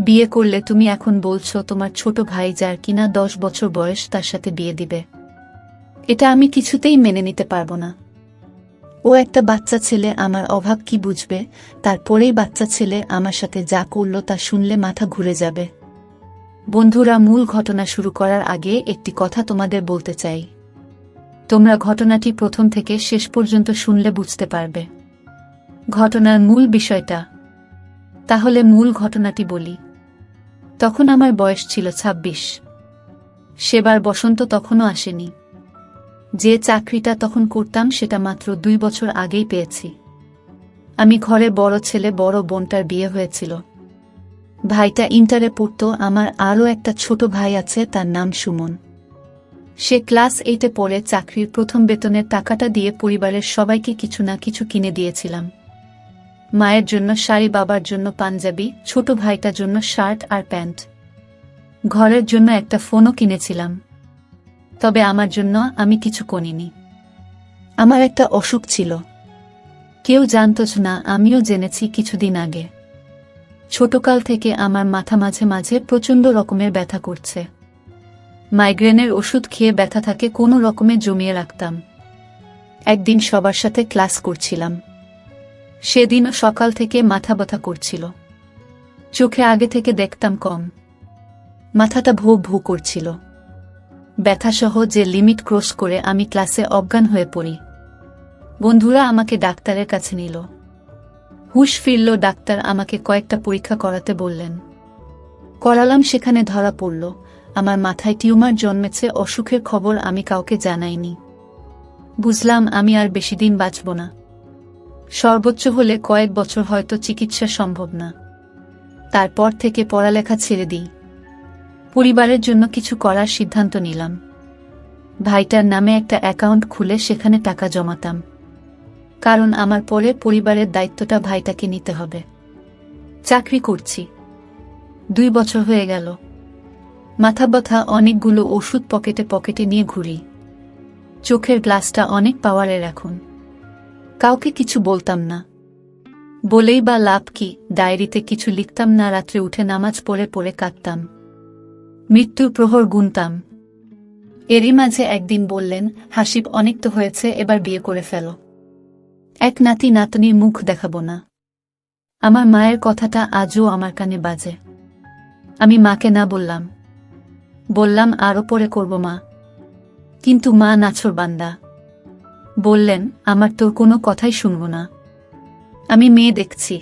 বিয়ে করলে তুমি এখন বলছো তোমার ছোট ভাই যার কিনা 10 বছর বয়স তার সাথে বিয়ে দিবে। এটা আমি কিছুতেই মেনে নিতে পারবো না। ও একটা বাচ্চা ছেলে, আমার অভাব কি বুঝবে? তারপরেই বাচ্চা ছেলে আমার সাথে যা করল তা শুনলে মাথা ঘুরে যাবে। বন্ধুরা, মূল ঘটনা শুরু করার আগে একটি কথা তোমাদের বলতে চাই। তোমরা ঘটনাটি প্রথম থেকে শেষ পর্যন্ত শুনলে বুঝতে পারবে ঘটনার মূল বিষয়টা। তাহলে মূল ঘটনাটি বলি। তখন আমার বয়স ছিল 26। সেবার বসন্ত তখনও আসেনি। যে চাকরিটা তখন করতাম সেটা মাত্র 2 বছর আগেই পেয়েছি। আমি ঘরে বড় ছেলে, বড় বোনটার বিয়ে হয়েছিল। ভাইটা ইন্টারে পড়তো। আমার আরও একটা ছোট ভাই আছে, তার নাম সুমন। সে ক্লাস 8-এ পড়ে। চাকরির প্রথম বেতনের টাকাটা দিয়ে পরিবারের সবাইকে কিছু না কিছু কিনে দিয়েছিলাম। মায়ের জন্য শাড়ি, বাবার জন্য পাঞ্জাবি, ছোট ভাইটার জন্য শার্ট আর প্যান্ট। ঘরের জন্য একটা ফোনও কিনেছিলাম। তবে আমার জন্য আমি কিছু কিনিনি। আমার একটা অসুখ ছিল, কেউ জানত না, আমিও জেনেছি কিছুদিন আগে। ছোটকাল থেকে আমার মাথা মাঝে মাঝে প্রচণ্ড রকমের ব্যথা করছে। মাইগ্রেনের ওষুধ খেয়ে ব্যথা থাকে কোনো রকমে জমিয়ে রাখতাম। একদিন সবার সাথে ক্লাস করছিলাম। সেদিনও সকাল থেকে মাথা ব্যথা করছিল। চোখে আগে থেকে দেখতাম কম, মাথাটা ভো ভো করছিল। ব্যথাসহ যে লিমিট ক্রস করে আমি ক্লাসে অজ্ঞান হয়ে পড়ি। বন্ধুরা আমাকে ডাক্তারের কাছে নিল। হুঁশ ফিরল। ডাক্তার আমাকে কয়েকটা পরীক্ষা করাতে বললেন। করালাম, সেখানে ধরা পড়ল আমার মাথায় টিউমার জন্মেছে। অসুখের খবর আমি কাউকে জানাইনি। বুঝলাম আমি আর বেশি দিন বাঁচব না। সর্বোচ্চ হলে কয়েক বছর, হয়তো চিকিৎসা সম্ভব না। তারপর থেকে পড়ালেখা ছেড়ে দিই। পরিবারের জন্য কিছু করার সিদ্ধান্ত নিলাম। ভাইটার নামে একটা অ্যাকাউন্ট খুলে সেখানে টাকা জমাতাম। কারণ আমার পরে পরিবারের দায়িত্বটা ভাইটাকে নিতে হবে। চাকরি করছি, 2 বছর হয়ে গেল। মাথা ব্যথা, অনেকগুলো ওষুধ পকেটে পকেটে নিয়ে ঘুরি। চোখের গ্লাসটা অনেক পাওয়ারের এখন। কাউকে কিছু বলতাম না, বলেই বা লাভ কি? ডায়েরিতে কিছু লিখতাম না। রাত্রে উঠে নামাজ পড়ে পড়ে কাঁদতাম, মৃত্যুর প্রহর গুনতাম। এরই মাঝে একদিন বললেন, হাসিব, অনেক তো হয়েছে, এবার বিয়ে করে ফেলো। এক নাতি নাতনির মুখ দেখাবো না। আমার মায়ের কথাটা আজও আমার কানে বাজে। আমি মাকে না বললাম। বললাম আরও পরে করব মা। কিন্তু মা নাছোড়বান্দা। বললেন, আমার তোর কোনো কথাই শুনব না। আমি মেয়ে দেখছি।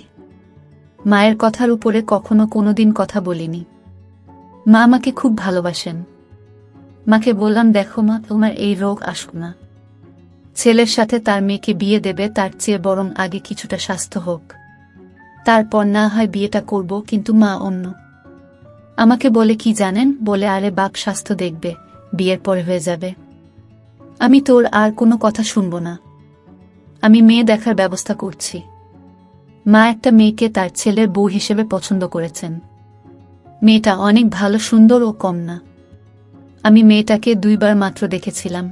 মায়ের কথার উপরে কখনো কোনোদিন কথা বলিনি। মা আমাকে খুব ভালোবাসেন। মাকে বললাম, দেখো মা, তোমার এই রোগ আসুক না। ছেলের সাথে তার মেয়েকে বিয়ে দেবে, তার চেয়ে বরং আগে কিছুটা স্বাস্থ্য হোক, তারপর না হয় বিয়েটা করব। কিন্তু মা অন্য। আমাকে বলে কি জানেন? বলে, আরে বাপ স্বাস্থ্য দেখবে, বিয়ের পরে হয়ে যাবে। আমি তোর আর কোনো কথা শুনব না। আমি মেয়ে দেখার ব্যবস্থা করছি। মা একটা মেয়েকে তার ছেলের বউ হিসেবে পছন্দ করেছেন। মেয়েটা অনেক ভালো, সুন্দর ও কম না। আমি মেয়েটাকে 2 বার মাত্র দেখেছিলাম।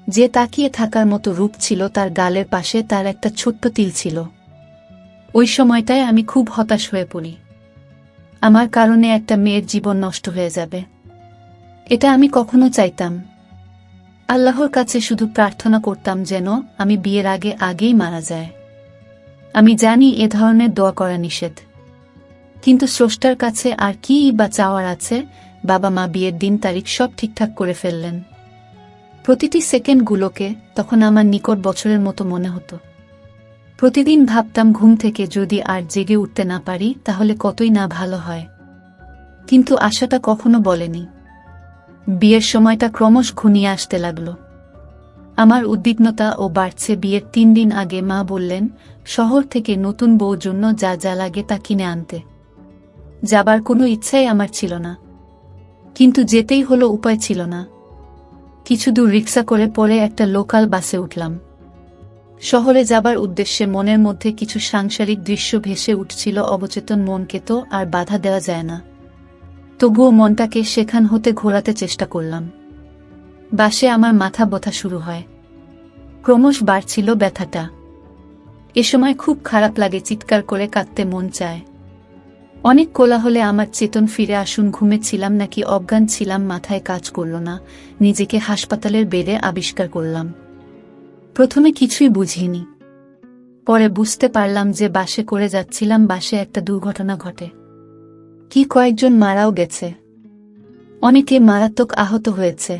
যে তাকিয়ে থাকার মতো রূপ ছিল, তার গালের পাশে তার একটা ছোট্ট তিল ছিল। ওই সময়টায় আমি খুব হতাশ হয়ে পড়ি। আমার কারণে একটা মেয়ের জীবন নষ্ট হয়ে যাবে, এটা আমি কখনো চাইতাম। আল্লাহর কাছে শুধু প্রার্থনা করতাম যেন আমি বিয়ের আগেই মারা যায়। আমি জানি এ ধরনের দোয়া করা নিষেধ, কিন্তু স্রষ্টার কাছে আর কি বা চাওয়ার আছে? বাবা মা বিয়ের দিন তারিখ সব ঠিকঠাক করে ফেললেন। প্রতিটি সেকেন্ডগুলোকে তখন আমার নিকট বছরের মতো মনে হতো। প্রতিদিন ভাবতাম, ঘুম থেকে যদি আর জেগে উঠতে না পারি তাহলে কতই না ভালো হয়। কিন্তু আশাটা কখনো বলেনি। বিয়ের সময়টা ক্রমশ ঘনিয়ে আসতে লাগল। আমার উদ্বিগ্নতা ও বাড়ছে। বিয়ের 3 দিন আগে মা বললেন, শহর থেকে নতুন বউর জন্য যা যা লাগে তা কিনে আনতে। যাবার কোনো ইচ্ছাই আমার ছিল না, কিন্তু যেতেই হলো, উপায় ছিল না। কিছু দূর রিক্সা করে পরে একটা লোকাল বাসে উঠলাম। শহরে যাবার উদ্দেশ্যে মনের মধ্যে কিছু সাংসারিক দৃশ্য ভেসে উঠছিল। অবচেতন মনকে তো আর বাধা দেওয়া যায় না। তবুও মনটাকে সেখান হতে ঘোরাতে চেষ্টা করলাম। বাসে আমার মাথা ব্যথা শুরু হয়। ক্রমশ বাড়ছিল ব্যথাটা। এ সময় খুব খারাপ লাগে, চিৎকার করে কাঁদতে মন চায়। অনেক কোলাহলে আমার চেতন ফিরে আসুন, ঘুমেছিলাম নাকি অজ্ঞান ছিলাম মাথায় কাজ করল না। নিজেকে হাসপাতালের বেডে আবিষ্কার করলাম। প্রথমে কিছুই বুঝিনি, পরে বুঝতে পারলাম যে বাসে করে যাচ্ছিলাম, বাসে একটা দুর্ঘটনা ঘটে। কি কয়েকজন মারাও গেছে, অনেকে মারাত্মক আহত হয়েছে।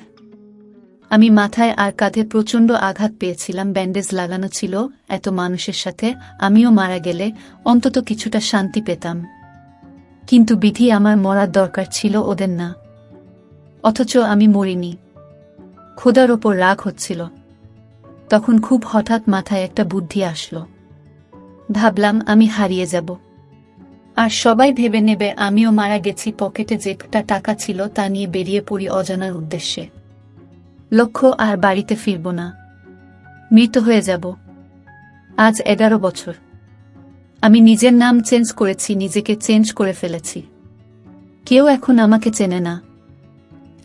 আমি মাথায় আর কাঁধে প্রচণ্ড আঘাত পেয়েছিলাম, ব্যান্ডেজ লাগানো ছিল। এত মানুষের সাথে আমিও মারা গেলে অন্তত কিছুটা শান্তি পেতাম, কিন্তু বিধি আমার মরার দরকার ছিল, ওদের না। অথচ আমি মরিনি। খোদার ওপর রাগ হচ্ছিল। তখন খুব হঠাৎ মাথায় একটা বুদ্ধি আসলো। ভাবলাম আমি হারিয়ে যাব, আর সবাই ভেবে নেবে আমিও মারা গেছি। পকেটে যেটা টাকা ছিল তা নিয়ে বেরিয়ে পড়ি অজানার উদ্দেশ্যে। লক্ষ্য, আর বাড়িতে ফিরব না, মৃত হয়ে যাব। আজ 11 বছর আমি নিজের নাম চেঞ্জ করেছি, নিজেকে চেঞ্জ করে ফেলেছি। কেউ এখন আমাকে চেনে না,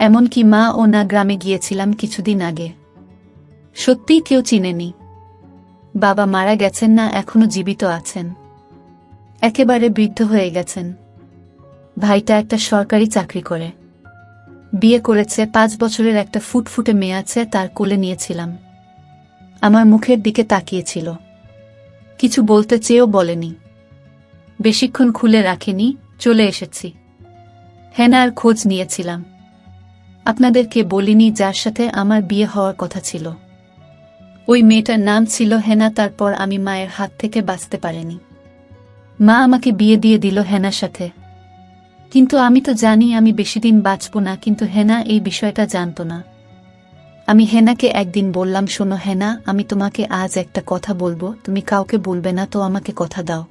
এমনকি মা ও না। গ্রামে গিয়েছিলাম কিছুদিন আগে, সত্যিই কেউ চিনেনি। বাবা মারা গেছেন না, এখনো জীবিত আছেন, একেবারে বৃদ্ধ হয়ে গেছেন। ভাইটা একটা সরকারি চাকরি করে, বিয়ে করেছে, 5 বছরের একটা ফুটফুটে মেয়ে আছে, তার কোলে নিয়েছিলাম। আমার মুখের দিকে তাকিয়েছিল, কিছু বলতে চেয়েও বলেনি। বেশিক্ষণ খুলে রাখিনি, চলে এসেছি। হেনার খোঁজ নিয়েছিলাম। আপনাদেরকে বলিনি যার সাথে আমার বিয়ে হওয়ার কথা ছিল। ওই মেয়েটার নাম ছিল হেনা। তারপর আমি মায়ের হাত থেকে বাঁচতে পারিনি। মা আমাকে বিয়ে দিয়ে দিল হেনার সাথে, কিন্তু আমি তো জানি আমি বেশিদিন বাঁচব না। কিন্তু হেনা এই বিষয়টা জানত না। আমি হেনাকে একদিন বললাম, শোনো হেনা, আমি তোমাকে আজ একটা কথা বলবো, তুমি কাউকে বলবে না তো, আমাকে কথা দাও।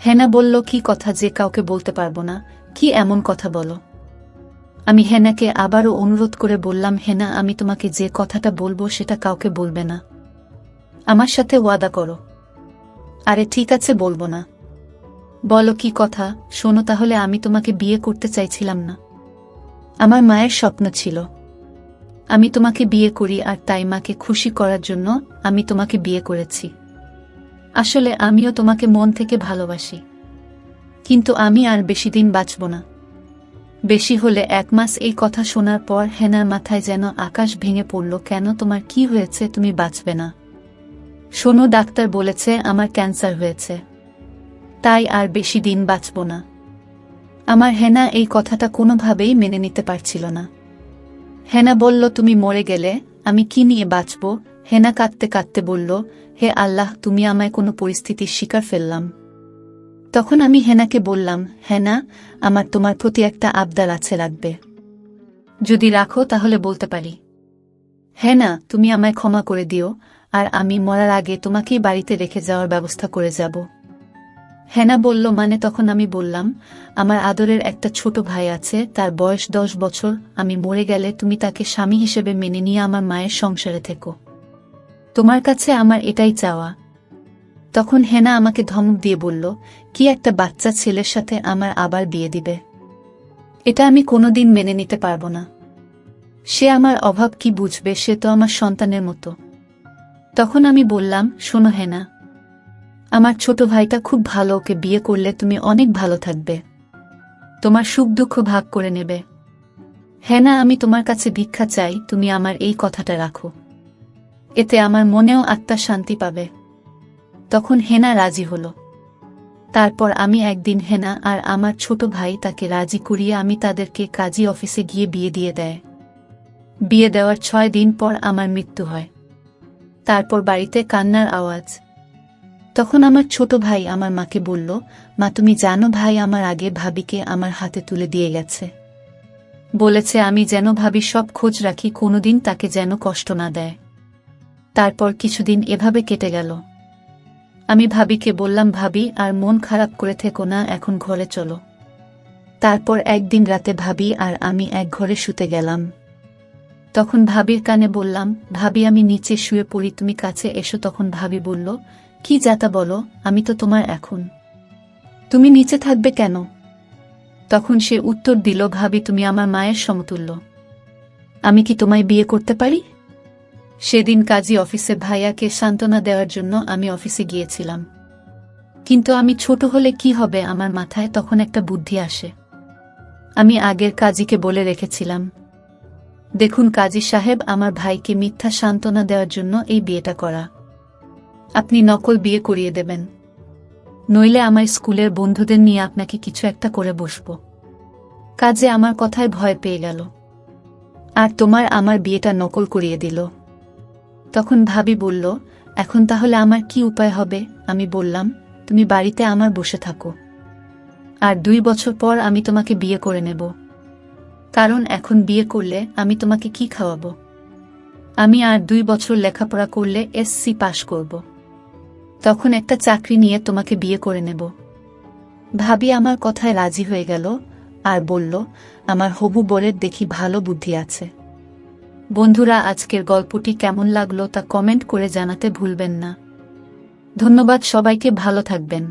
হেনা বলল, কি কথা যে কাউকে বলতে পারবো না? কি এমন কথা বলো? আমি হেনাকে আবারও অনুরোধ করে বললাম, হেনা, আমি তোমাকে যে কথাটা বলবো সেটা কাউকে বলবে না, আমার সাথে ওয়াদা করো। আরে ঠিক আছে, বলবো না। বলো কি কথা। শোনো তাহলে, আমি তোমাকে বিয়ে করতে চাইছিলাম না। আমার মায়ের স্বপ্ন ছিল আমি তোমাকে বিয়ে করি, আর তাই মাকে খুশি করার জন্য আমি তোমাকে বিয়ে করেছি। আসলে আমিও তোমাকে মন থেকে ভালোবাসি, কিন্তু আমি আর বেশি দিন বাঁচব না, বেশি হলে 1 মাস। এই কথা শোনার পর হেনার মাথায় যেন আকাশ ভেঙে পড়ল। কেন, তোমার কি হয়েছে? তুমি বাঁচবে না। শোনো, ডাক্তার বলেছে আমার ক্যান্সার হয়েছে, তাই আর বেশি দিন বাঁচব না। আমার হেনা এই কথাটা কোনোভাবেই মেনে নিতে পারছিল না। হেনা বলল, তুমি মরে গেলে আমি কি নিয়ে বাঁচব? হেনা কাঁদতে কাঁদতে বলল, হে আল্লাহ, তুমি আমায় কোনো পরিস্থিতির শিকার ফেললাম। তখন আমি হেনাকে বললাম, হেনা, আমার তোমার প্রতি একটা আবদার আছে, রাখবে? যদি রাখো তাহলে বলতে পারি। হেনা, তুমি আমায় ক্ষমা করে দিও, আর আমি মরার আগে তোমাকেই বাড়িতে রেখে যাওয়ার ব্যবস্থা করে যাব। হেনা বলল, মানে? তখন আমি বললাম, আমার আদরের একটা ছোট ভাই আছে, তার বয়স 10 বছর। আমি মরে গেলে তুমি তাকে স্বামী হিসেবে মেনে নিয়ে আমার মায়ের সংসারে থেকো। তোমার কাছে আমার এটাই চাওয়া। তখন হেনা আমাকে ধমক দিয়ে বলল, কি একটা বাচ্চা ছেলের সাথে আমার আবার বিয়ে দিবে? এটা আমি কোনোদিন মেনে নিতে পারবো না। সে আমার অভাব কি বুঝবে? সে তো আমার সন্তানের মতো। তখন আমি বললাম, শোনো হেনা, আমার ছোট ভাইটা খুব ভালো, ওকে বিয়ে করলে তুমি অনেক ভালো থাকবে, তোমার সুখ দুঃখ ভাগ করে নেবে। হেনা, আমি তোমার কাছে ভিক্ষা চাই, তুমি আমার এই কথাটা রাখো, এতে আমার মনেও আত্মা শান্তি পাবে। তখন হেনা রাজি হলো। তারপর আমি একদিন হেনা আর আমার ছোট ভাই তাকে রাজি করিয়ে আমি তাদেরকে কাজী অফিসে গিয়ে বিয়ে দিয়ে দেয়। বিয়ে দেওয়ার 6 দিন পর আমার মৃত্যু হয়। তারপর বাড়িতে কান্নার আওয়াজ। তখন আমার ছোট ভাই আমার মাকে বলল, মা, তুমি জানো ভাই আমার আগে ভাবিকে আমার হাতে তুলে দিয়ে গেছে, বলেছে আমি যেন ভাবি সব খোঁজ রাখি, কোনোদিন তাকে যেন কষ্ট না দেয়। তারপর কিছুদিন এভাবে কেটে গেল। আমি ভাবিকে বললাম, ভাবি, আর মন খারাপ করে থেকো না, এখন ঘরে চলো। তারপর একদিন রাতে ভাবি আর আমি এক ঘরে শুতে গেলাম। তখন ভাবির কানে বললাম, ভাবি, আমি নিচে শুয়ে পড়ি, তুমি কাছে এসো। তখন ভাবি বলল, কি যাতা বলো, আমি তো তোমার এখন, তুমি নিচে থাকবে কেন? তখন সে উত্তর দিল, ভাবি, তুমি আমার মায়ের সমতুল্য, আমি কি তোমায় বিয়ে করতে পারি? সেদিন কাজী অফিসে ভাইয়াকে সান্ত্বনা দেওয়ার জন্য আমি অফিসে গিয়েছিলাম। কিন্তু আমি ছোট হলে কি হবে, আমার মাথায় তখন একটা বুদ্ধি আসে। আমি আগের কাজীকে বলে রেখেছিলাম, দেখুন কাজী সাহেব, আমার ভাইকে মিথ্যা সান্ত্বনা দেওয়ার জন্য এই বিয়েটা করা। আপনি নকল বিয়ে করিয়ে দেবেন, নইলে আমার স্কুলের বন্ধুদের নিয়ে আপনাকে কিছু একটা করে বসব। কাজে আমার কথায় ভয় পেয়ে গেল, আর তোমার আমার বিয়েটা নকল করিয়ে দিল। তখন ভাবি বলল, এখন তাহলে আমার কি উপায় হবে? আমি বললাম, তুমি বাড়িতে আমার বসে থাকো, আর 2 বছর পর আমি তোমাকে বিয়ে করে নেব। কারণ এখন বিয়ে করলে আমি তোমাকে কি খাওয়াবো? আমি আর 2 বছর লেখাপড়া করলে এসসি পাশ করব, তখন একটা চাকরি নিয়ে তোমাকে বিয়ে করে নেব। ভাবি আমার কথায় রাজি হয়ে গেল আর বলল, আমার হবু বরের দেখি ভালো বুদ্ধি আছে। বন্ধুরা, আজকের গল্পটি কেমন লাগলো তা কমেন্ট করে জানাতে ভুলবেন না। ধন্যবাদ সবাইকে, ভালো থাকবেন।